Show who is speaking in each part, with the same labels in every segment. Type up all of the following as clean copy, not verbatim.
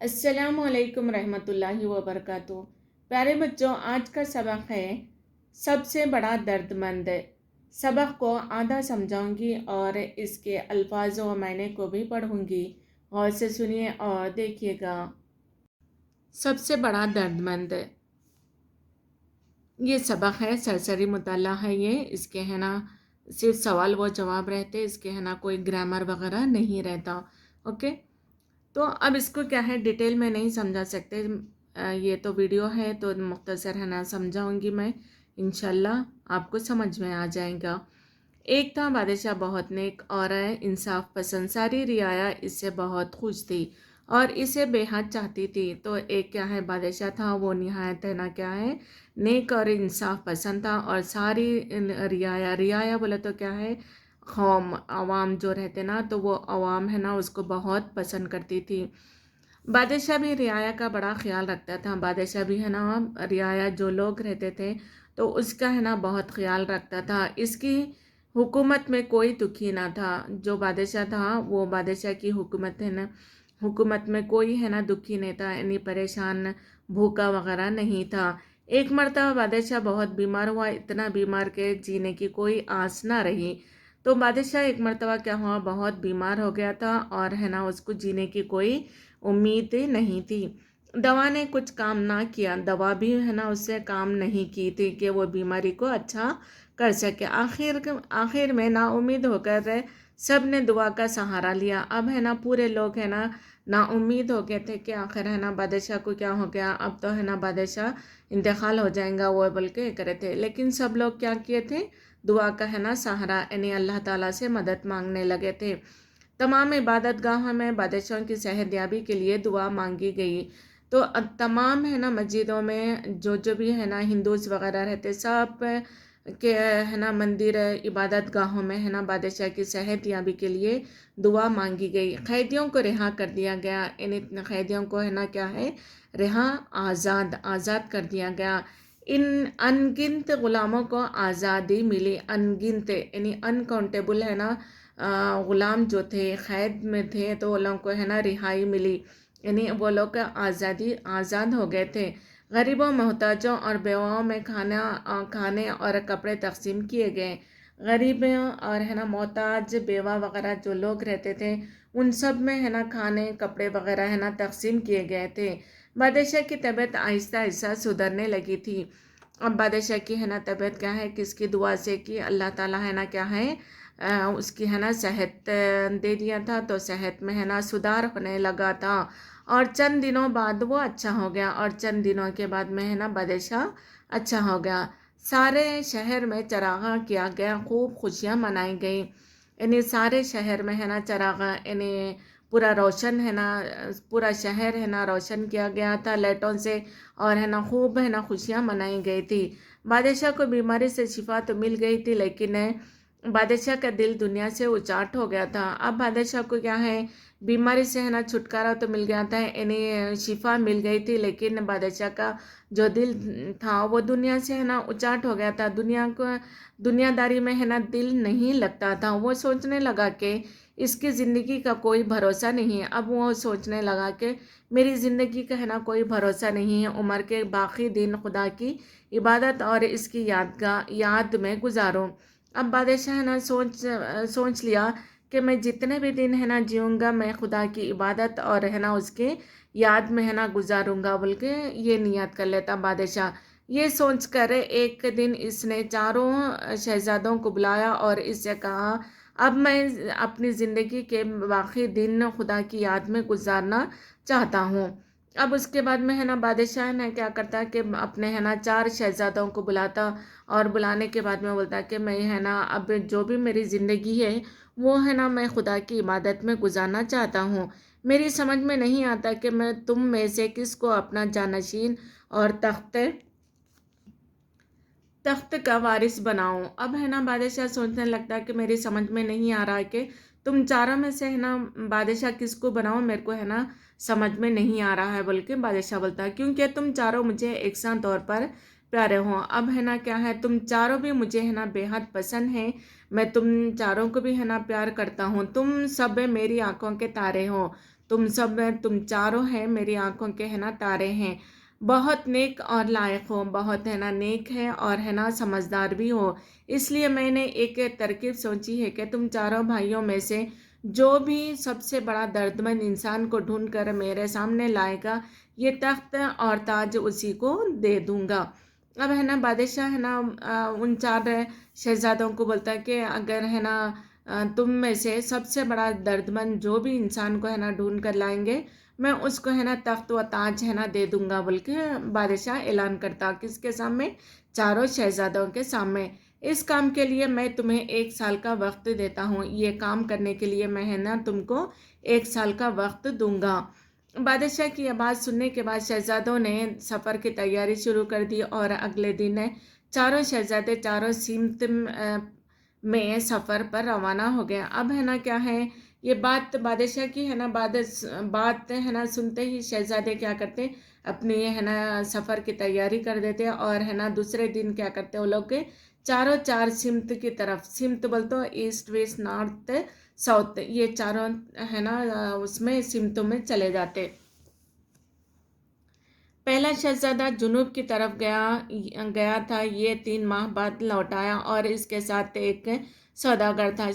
Speaker 1: अस्सलामु अलैकुम रहमतुल्लाहि व बरकातुहू। प्यारे बच्चों, आज का सबक है सबसे बड़ा दर्दमंद। सबक को आधा समझाऊंगी और इसके अल्फाज व मायने को भी पढ़ूंगी। गौर से सुनिए और देखिएगा। सबसे बड़ा दर्दमंद, ये सबक है, सरसरी मुताला है ये। इसके है ना सिर्फ सवाल व जवाब रहते, इसके है ना कोई ग्रामर वगैरह नहीं रहता। ओके, तो अब इसको क्या है, डिटेल में नहीं समझा सकते। ये तो वीडियो है तो मुख्तसर है ना समझाऊंगी मैं, इंशाल्लाह आपको समझ में आ जाएगा। एक था बादशाह बहुत नेक और इंसाफ पसंद, सारी रियाया इससे बहुत खुश थी और इसे बेहद चाहती थी। तो एक क्या है बादशाह था, वो निहायत है ना क्या है, नेक और इंसाफ पसंद था। और सारी रियाया, रियाया बोले तो क्या है, कौम आवाम जो रहते ना, तो वो आवाम है ना उसको बहुत पसंद करती थी। बादशाह भी रियाया का बड़ा ख्याल रखता था। बादशाह भी है ना रियाया जो लोग रहते थे तो उसका है ना बहुत ख्याल रखता था। इसकी हुकूमत में कोई दुखी ना था। जो बादशाह था वो बादशाह की हुकूमत है ना, हुकूमत में कोई है ना दुखी नहीं था, यानी परेशान भूखा वगैरह नहीं था। एक मरतबा बादशाह बहुत बीमार हुआ, इतना बीमार के जीने की कोई आस ना रही। तो बादशाह एक मरतबा क्या हुआ, बहुत बीमार हो गया था और है ना उसको जीने की कोई उम्मीद नहीं थी। दवा ने कुछ काम ना किया, दवा भी है ना उससे काम नहीं की थी कि वो बीमारी को अच्छा कर सके। आखिर में ना उम्मीद होकर सब ने दुआ का सहारा लिया। अब है ना पूरे लोग है ना उम्मीद हो गए थे कि आखिर है ना बादशाह को क्या हो गया, अब तो है ना बादशाह इंतकाल हो जाएगा, वो बोल के करे थे। लेकिन सब लोग क्या किए थे, दुआ का है ना सहारा यानी अल्लाह ताला से मदद मांगने लगे थे। तमाम इबादत गाहों में बादशाहों की सेहतयाबी के लिए दुआ मांगी गई। तो तमाम है ना मस्जिदों में जो जो भी है ना हिंदूज वगैरह रहते, सब के है ना मंदिर इबादत गाहों में है ना बादशाह की सेहतयाबी के लिए दुआ मांगी गई। कैदियों को रिहा कर दिया गया, इन कैदियों को है ना क्या है, रिहा आज़ाद आज़ाद कर दिया गया। इन अनगिनत ग़ुलामों को आज़ादी मिली। अनगिनत यानी अनकाउंटेबल है ना ग़ुलाम जो थे क़ैद में थे, तो वो लोगों को है ना रिहाई मिली, यानी वो लोग आज़ादी आज़ाद हो गए थे। गरीबों, मोहताजों और बेवाओं में खाने और कपड़े तकसीम किए गए। गरीबों और है ना मोहताज बेवा वगैरह जो लोग रहते थे उन सब में है ना खाने कपड़े वगैरह है ना तकसीम किए गए थे। बादशाह की तबीयत आहिस्ता आहिस्ता सुधरने लगी थी। अब बादशाह की है ना तबीयत क्या है, किसकी दुआ से कि अल्लाह ताला है ना क्या है, उसकी है ना सेहत दे दिया था, तो सेहत में है ना सुधार होने लगा था। और चंद दिनों बाद वो अच्छा हो गया और चंद दिनों के बाद में है ना बादशाह अच्छा हो गया। सारे शहर में चरागा किया गया, खूब खुशियाँ मनाई गई। यानी सारे शहर में है ना चरागा यानी पूरा रोशन है ना, पूरा शहर है ना रोशन किया गया था लाइटों से और है ना खूब है ना खुशियाँ मनाई गई थी। बादशाह को बीमारी से शिफा तो मिल गई थी, लेकिन बादशाह का दिल दुनिया से उचाट हो गया था। अब बादशाह को क्या है, बीमारी से है ना छुटकारा तो मिल गया था, यानी शिफा मिल गई थी, लेकिन बादशाह का जो दिल था वो दुनिया से है ना उचाट हो गया था। दुनियादारी में है ना दिल नहीं लगता था। वो सोचने लगा कि इसकी ज़िंदगी का कोई भरोसा नहीं है। अब वो सोचने लगा कि मेरी ज़िंदगी का है ना कोई भरोसा नहीं है, उम्र के बाकी दिन खुदा की इबादत और इसकी याद में गुजारूँ। अब बादशाह है ना सोच लिया कि मैं जितने भी दिन है ना जीऊँगा, मैं खुदा की इबादत और है ना उसके याद में है ना गुजारूँगा बोल के ये नियत कर लेता बादशाह। ये सोच कर एक दिन इसने चारों शहजादों को बुलाया और इससे कहा, अब मैं अपनी ज़िंदगी के बाकी दिन खुदा की याद में गुजारना चाहता हूँ। अब उसके बाद में है ना बादशाह ने क्या करता कि अपने है ना चार शहजादों को बुलाता और बुलाने के बाद में बोलता कि मैं है ना अब जो भी मेरी ज़िंदगी है वो है ना मैं खुदा की इबादत में गुजारना चाहता हूँ। मेरी समझ में नहीं आता कि मैं तुम में से किसको अपना जानशीन और तख्त का वारिस बनाऊं। अब है ना बादशाह सोचने लगता है कि मेरी समझ में नहीं आ रहा है कि तुम चारों में से है ना बादशाह किसको बनाओ, मेरे को है ना समझ में नहीं आ रहा है बोल के बादशाह बोलता है, क्योंकि तुम चारों मुझे एक साथ तौर पर प्यारे हो। अब है ना क्या है, तुम चारों भी मुझे है ना बेहद पसंद है, मैं तुम चारों को भी है ना प्यार करता हूँ। तुम सब मेरी आंखों के तारे हो, तुम चारों हैं मेरी आंखों के है ना तारे हैं, बहुत नेक और लायक हो, बहुत है ना नेक है और है ना समझदार भी हो। इसलिए मैंने एक तरकीब सोची है कि तुम चारों भाइयों में से जो भी सबसे बड़ा दर्दमंद इंसान को ढूंढ कर मेरे सामने लाएगा, ये तख्त और ताज उसी को दे दूंगा। अब है ना बादशाह है ना उन चार शहजादों को बोलता है कि अगर है ना तुम में से सबसे बड़ा दर्दमंद जो भी इंसान को है ना ढूंढ कर लाएंगे, मैं उसको है ना तख्त व ताज है ना दे दूंगा, बोल के बादशाह ऐलान करता। किसके सामने? चारों शहजादों के सामने। इस काम के लिए मैं तुम्हें 1 साल का वक्त देता हूँ, ये काम करने के लिए मैं है ना तुमको 1 साल का वक्त दूंगा। बादशाह की आवाज़ सुनने के बाद शहजादों ने सफ़र की तैयारी शुरू कर दी और अगले दिन चारों शहजादे चारों सीमत में सफ़र पर रवाना हो गए। अब है ना क्या है, ये बात बादशाह की है ना, बात है ना सुनते ही शहजादे क्या करते, अपनी है ना सफ़र की तैयारी कर देते और है ना दूसरे दिन क्या करते वो लोग के चारों चार सिमत की तरफ, सिमत बोल तो ईस्ट वेस्ट नॉर्थ साउथ, ये चारों है ना उसमें सिमतों में चले जाते। पहला शहजादा जुनूब की तरफ गया था, ये 3 माह बाद लौट आया और इसके साथ एक सौदागर था।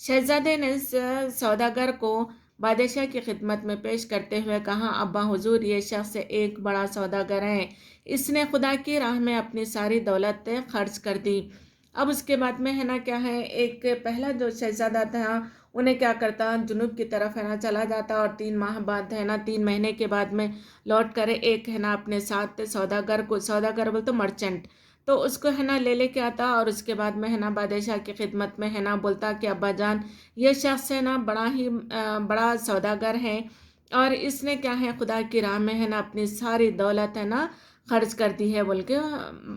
Speaker 1: शहजादे ने सौदागर को बादशाह की खिदमत में पेश करते हुए कहा, अब्बा हुजूर, ये शख्स एक बड़ा सौदागर है, इसने खुदा की राह में अपनी सारी दौलत खर्च कर दी। अब उसके बाद में है ना क्या है, एक पहला जो शहजादा था उन्हें क्या करता, जुनूब की तरफ है ना चला जाता और 3 माह बाद है ना 3 महीने के बाद में लौट कर एक है ना अपने साथ सौदागर को, सौदागर बोल तो मर्चेंट, तो उसको है ना ले लेके आता और उसके बाद में है ना बादशाह की खिदमत में है ना बोलता कि अब्बा जान, ये शख्स है ना बड़ा ही बड़ा सौदागर है और इसने क्या है खुदा की राह में है ना अपनी सारी दौलत है ना खर्च कर दी है, बोल के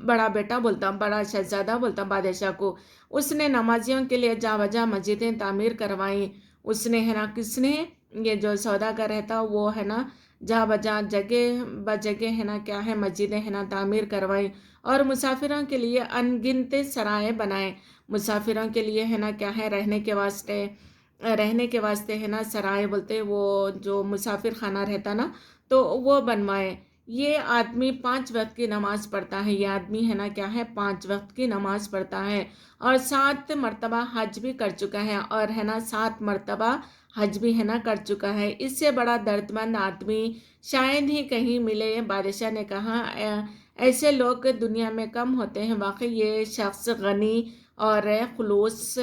Speaker 1: बड़ा बेटा बोलता, बड़ा शहजादा बोलता बादशाह को। उसने नमाजियों के लिए जा वजह मस्जिदें तामीर करवाई, उसने है ना, किसने, ये जो सौदागर रहता वो है ना जा बजा जगह ब जगह है ना क्या है मस्जिदें है ना तामीर करवाई और मुसाफिरों के लिए अनगिनत सराय बनाए। मुसाफिरों के लिए है ना क्या है रहने के वास्ते है ना सराय बोलते, वो जो मुसाफिर खाना रहता ना तो वो बनवाए। ये आदमी 5 वक्त की नमाज पढ़ता है, ये आदमी है ना क्या है 5 वक्त की नमाज पढ़ता है और 7 मरतबा हज भी कर चुका है और है ना 7 मरतबा हज भी है ना कर चुका है। इससे बड़ा दर्दमंद आदमी शायद ही कहीं मिले। बादशाह ने कहा, ऐसे लोग दुनिया में कम होते हैं, वाकई ये शख्स गनी और खुलूस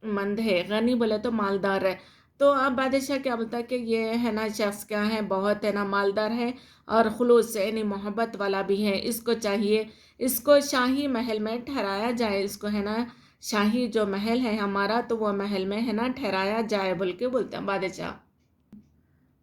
Speaker 1: मंद है। गनी बोले तो मालदार है। तो अब बादशाह क्या बोलता है कि ये है ना शख्स क्या है, बहुत है ना मालदार है और खुलूस यानी मोहब्बत वाला भी है, इसको चाहिए इसको शाही महल में ठहराया जाए, इसको है ना शाही जो महल है हमारा तो वो महल में है ना ठहराया जाए, बोल के बोलते हैं बादशाह।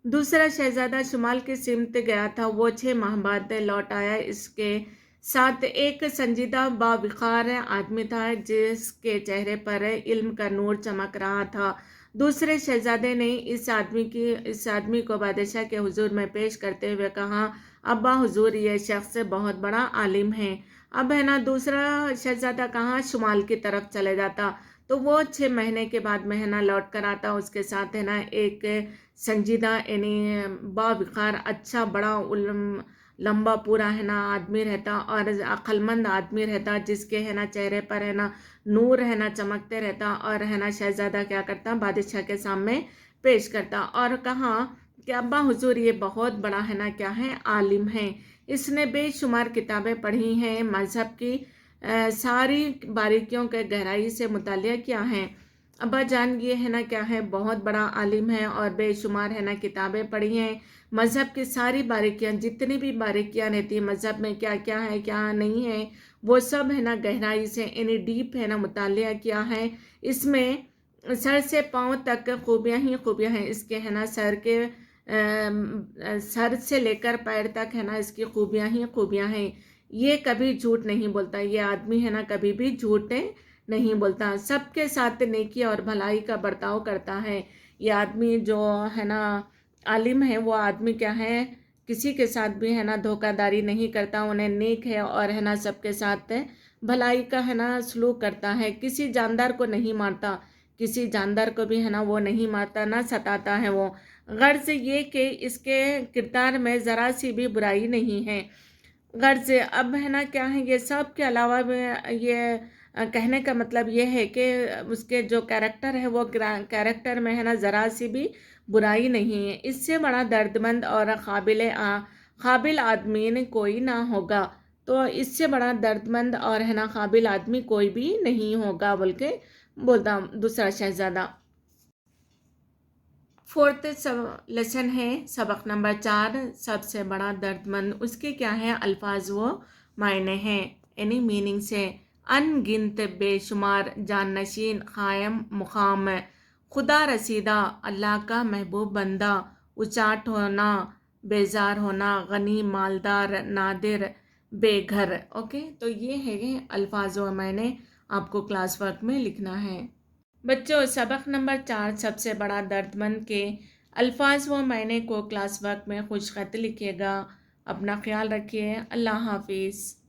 Speaker 1: दूसरा शहजादा शुमाल की सिमत गया था, वो 6 माह बाद लौट आया। इसके साथ एक संजीदा बावक़ार आदमी था जिसके चेहरे पर इल्म का नूर चमक रहा था। दूसरे शहजादे ने इस आदमी को बादशाह के हुजूर में पेश करते हुए कहा, अब्बा हुजूर, ये शख्स बहुत बड़ा आलिम है। अब है ना दूसरा शहजादा कहाँ, शुमाल की तरफ चले जाता, तो वो 6 महीने के बाद में है ना लौट कर आता। उसके साथ है ना एक संजीदा यानी बावक़ार अच्छा बड़ा लंबा पूरा है ना आदमी रहता और अक्लमंद आदमी रहता, जिसके है ना चेहरे पर है ना नूर है ना चमकते रहता और है ना शहजादा क्या करता, बादशाह के सामने पेश करता और कहा कि अब्बा हुजूर, ये बहुत बड़ा है ना क्या है आलिम है, इसने बेशुमार किताबें पढ़ी हैं, मज़हब की सारी बारीकियों के गहराई से मुतालिया किया है। अब्बा जान, ये है ना क्या है बहुत बड़ा आलिम है और बेशुमार है ना किताबें पढ़ी हैं, मज़हब की सारी बारीकियां, जितनी भी बारीकियां रहती हैं मज़हब में क्या क्या है क्या नहीं है, वो सब है ना गहराई से यानी डीप है ना मुतालिया किया है। इसमें सर से पाँव तक खूबियाँ ही खूबियाँ हैं, इसके है ना सर से लेकर पैर तक है ना इसकी खूबियाँ ही खूबियाँ हैं। ये कभी झूठ नहीं बोलता, ये आदमी है ना कभी भी झूठ नहीं बोलता, सबके साथ नेकी और भलाई का बर्ताव करता है। ये आदमी जो है ना आलिम है, वो आदमी क्या है, किसी के साथ भी है ना धोखाधड़ी नहीं करता, उन्हें नेक है और है ना सबके साथ भलाई का है ना सलूक करता है। किसी जानदार को नहीं मारता, किसी जानदार को भी है ना वो नहीं मारता, ना सताता है वो। غرض یہ کہ اس کے کردار میں ذرا سی بھی برائی نہیں ہے. غرض اب ہے نا کیا ہے، یہ سب کے علاوہ بھی یہ کہنے کا مطلب یہ ہے کہ اس کے جو کیریکٹر ہے وہ کیریکٹر میں ہے نا ذرا سی بھی برائی نہیں ہے. اس سے بڑا دردمند اور قابل آدمی کوئی نہ ہوگا. تو اس سے بڑا دردمند اور ہے نا قابل آدمی کوئی بھی نہیں ہوگا بول کے بولتا دوسرا شہزادہ. فورتھ لیسن ہے سبق نمبر 4، سب سے بڑا درد مند. اس کے کیا ہے الفاظ و معنی ہیں، یعنی میننگس ہے. ان گنت بے شمار جانشین قائم مقام، خدا رسیدہ اللہ کا محبوب بندہ، اچاٹ ہونا بیزار ہونا، غنی مالدار نادر بے گھر. اوکے، تو یہ ہے الفاظ و معنی، آپ کو کلاس ورک میں لکھنا ہے. بچوں سبق نمبر 4 سب سے بڑا درد مند کے الفاظ و معنی کو کلاس ورک میں خوش خط لکھیے گا. اپنا خیال رکھیے. اللہ حافظ.